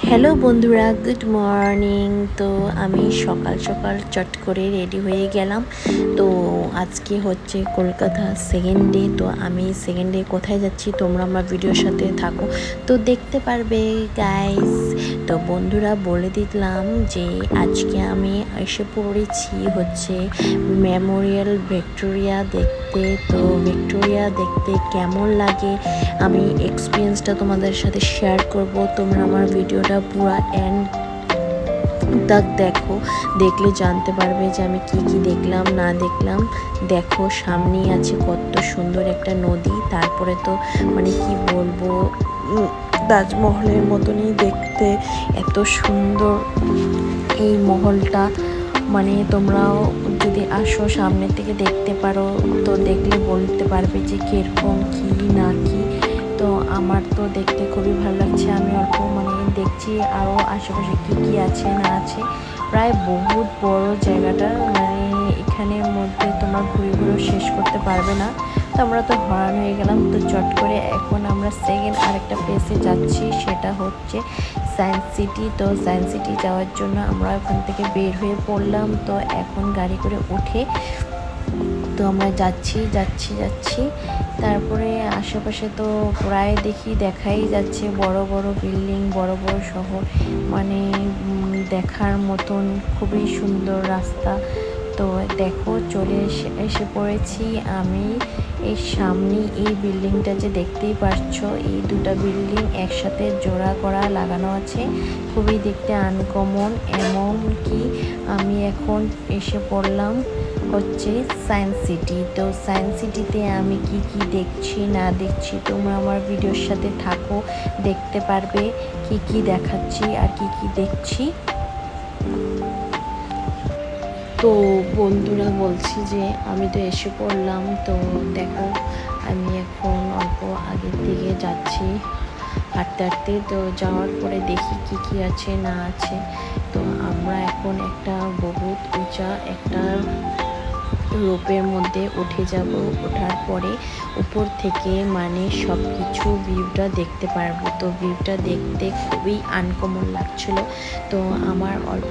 Hello বন্ধুরা, good morning. তো আমি সকাল সকাল চট করে রেডি হয়ে গেলাম। তো আজকে হচ্ছে কলকাতা সেকেন্ড ডে। তো আমি সেকেন্ড ডে কোথায় যাচ্ছি তোমরা আমার ভিডিওর সাথে থাকো, তো দেখতে পারবে গাইস। তো বন্ধুরা বলে দিলাম যে আজকে আমি এসে পড়েছি হচ্ছে মেমোরিয়াল ভিক্টোরিয়া দেখতে। তো ভিক্টোরিয়া দেখতে কেমন লাগে আমি এক্সপিরিয়েন্সটা তোমাদের সাথে শেয়ার করব। তোমরা আমার ভিডিওটা পুরো এন্ড তক দেখো, দেখলে জানতে পারবে যে আমি কি কি দেখলাম না দেখলাম। দেখো সামনেই আছে কত সুন্দর একটা নদী, তারপরে তো মানে কি বলবো, তাজমহলের মতনই দেখতে, এত সুন্দর এই মহলটা। মানে তোমরাও যদি আসো সামনের থেকে দেখতে পারো, তো দেখলে বলতে পারবে যে কীরকম কী না কি। তো আমার তো দেখতে খুবই ভালো লাগছে। আমি অল্প দেখছি আরও আশেপাশে কী কী আছে না আছে। প্রায় বহুত বড় জায়গাটা, এখানের মধ্যে তোমার ঘুরে ঘুরে শেষ করতে পারবে না। তো আমরা তো হয়রান হয়ে গেলাম। তো চট করে এখন আমরা সেকেন্ড আরেকটা প্লেসে যাচ্ছি, সেটা হচ্ছে সায়েন্স সিটি। তো সায়েন্স সিটি যাওয়ার জন্য আমরা ওখান থেকে বের হয়ে পড়লাম। তো এখন গাড়ি করে উঠে তো আমরা যাচ্ছি। তারপরে আশেপাশে তো প্রায় দেখাই যাচ্ছে বড় বড় বিল্ডিং, বড় বড় শহর, মানে দেখার মতন খুবই সুন্দর রাস্তা। তো দেখো চলে এসে পড়েছি আমি। এই সামনে এই বিল্ডিংটা যে দেখতেই পাচ্ছ, এই দুটো বিল্ডিং একসাথে জোড়া করা লাগানো আছে, খুবই দেখতে আনকমন। এমনকি আমি এখন এসে পড়লাম হচ্ছে সায়েন্স সিটি। তো সায়েন্স সিটিতে আমি কি কি দেখছি না দেখছি তোমরা আমার ভিডিওর সাথে থাকো, দেখতে পারবে কি কি দেখাচ্ছি আর কি কি দেখছি। তো বন্ধুরা বলছি যে আমি তো এসে পড়লাম। তো দেখো আমি এখন অল্প আগের দিকে যাচ্ছি হাঁটতে। তো যাওয়ার পরে দেখি কি কি আছে না আছে। তো আমরা এখন একটা বহুত উঁচা একটা রোপের মধ্যে উঠে যাব। ওঠার পরে উপর থেকে সব কিছু ভিউটা দেখতে পারবো। তো ভিউটা দেখতে খুবই আনকমন লাগছিল। তো আমার অল্প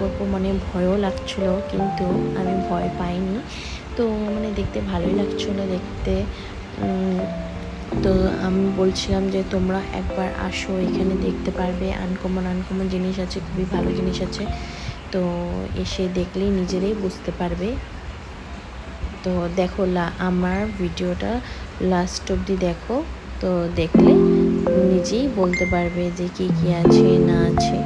ভয়ও লাগছিল, কিন্তু আমি ভয় পাইনি। তো দেখতে ভালোই লাগছিল দেখতে। তো আমি বলছিলাম যে তোমরা একবার আসো, এখানে দেখতে পারবে আনকমন জিনিস আছে, খুবই ভালো জিনিস আছে। তো এসে দেখলেই নিজেরাই বুঝতে পারবে। তো দেখো আমার ভিডিওটা লাস্ট অবধি দেখো, তো দেখলে নিজেই বলতে পারবে যে কি কি আছে না আছে।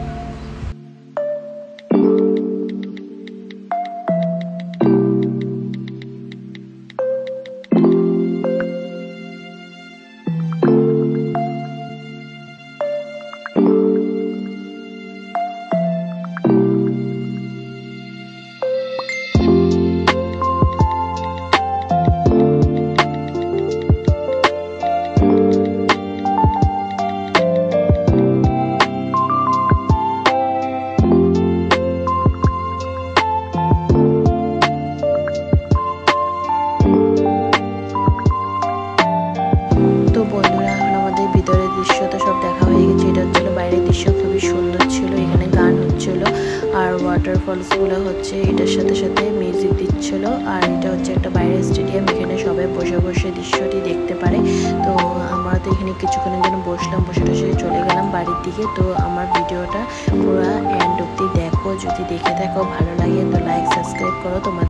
তো বন্ধুরা এখন আমাদের ভিতরের দৃশ্য তো সব দেখা হয়ে গেছে। এটা হচ্ছিল বাইরের দৃশ্য, খুবই সুন্দর ছিল। এখানে গান হচ্ছিল আর ওয়াটারফলসগুলো হচ্ছে, এটার সাথে সাথে মিউজিক দিচ্ছিল। আর এটা হচ্ছে একটা বাইরের স্টেডিয়াম, এখানে সবাই বসে বসে দৃশ্যটি দেখতে পারে। তো আমরা তো এখানে কিছুক্ষণের জন্য বসলাম, বসে চলে গেলাম বাড়ির দিকে। তো আমার ভিডিওটা পুরো এন্ড অবধি দেখো, যদি দেখে থাকো ভালো লাগে তো লাইক সাবস্ক্রাইব করো। তোমার